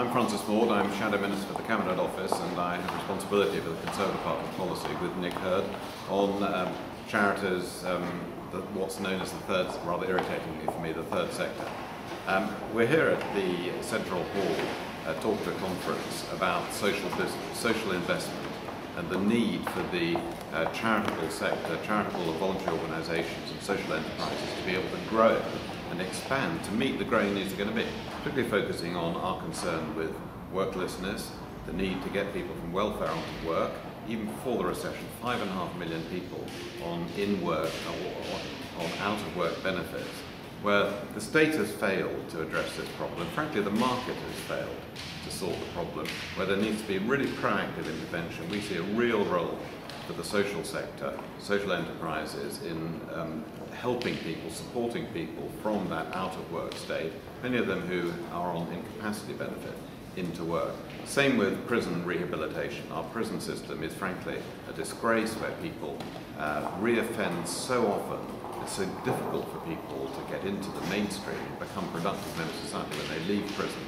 I'm Francis Maude. I'm Shadow Minister for the Cabinet Office, and I have responsibility for the Conservative Party policy with Nick Hurd on charities, what's known as the third, rather irritatingly for me, the third sector. We're here at the Central Hall talking to a conference about social business, social investment, and the need for the charitable sector, charitable or voluntary organisations and social enterprises to be able to grow and expand to meet the growing needs they're going to be, particularly focusing on our concern with worklessness, the need to get people from welfare onto work. Even before the recession, 5.5 million people on in-work or on out-of-work benefits, where the state has failed to address this problem. Frankly, the market has failed to solve the problem, where there needs to be really proactive intervention. We see a real role for the social sector, social enterprises in helping people, supporting people from that out-of-work state, many of them who are on incapacity benefit, into work. Same with prison rehabilitation. Our prison system is frankly a disgrace, where people reoffend so often. It's so difficult for people to get into the mainstream and become productive members of society when they leave prison.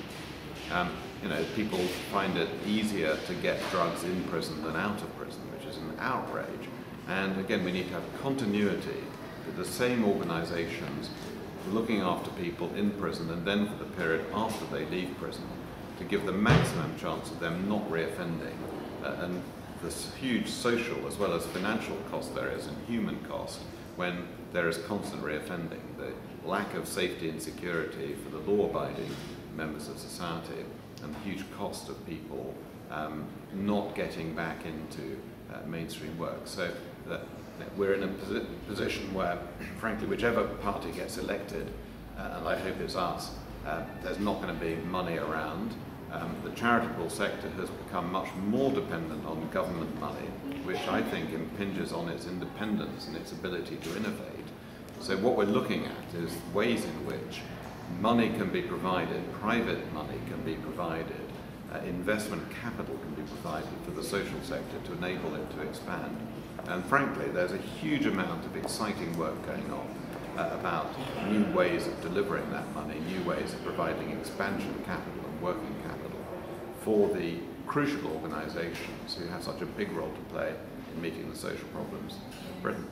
People find it easier to get drugs in prison than out of prison, which is an outrage. And again, we need to have continuity with the same organisations looking after people in prison and then for the period after they leave prison, to give the maximum chance of them not reoffending. And this huge social as well as financial cost there is, and human cost, when there is constant reoffending, the lack of safety and security for the law-abiding members of society, and the huge cost of people not getting back into mainstream work. So that we're in a position where, frankly, whichever party gets elected, and I hope it's us, there's not going to be money around. The charitable sector has become much more dependent on government money, which I think impinges on its independence and its ability to innovate. So what we're looking at is ways in which money can be provided, private money can be provided, investment capital can be provided for the social sector to enable it to expand. And frankly, there's a huge amount of exciting work going on about new ways of delivering that money, new ways of providing expansion capital and working capital for the crucial organisations who have such a big role to play in meeting the social problems of Britain.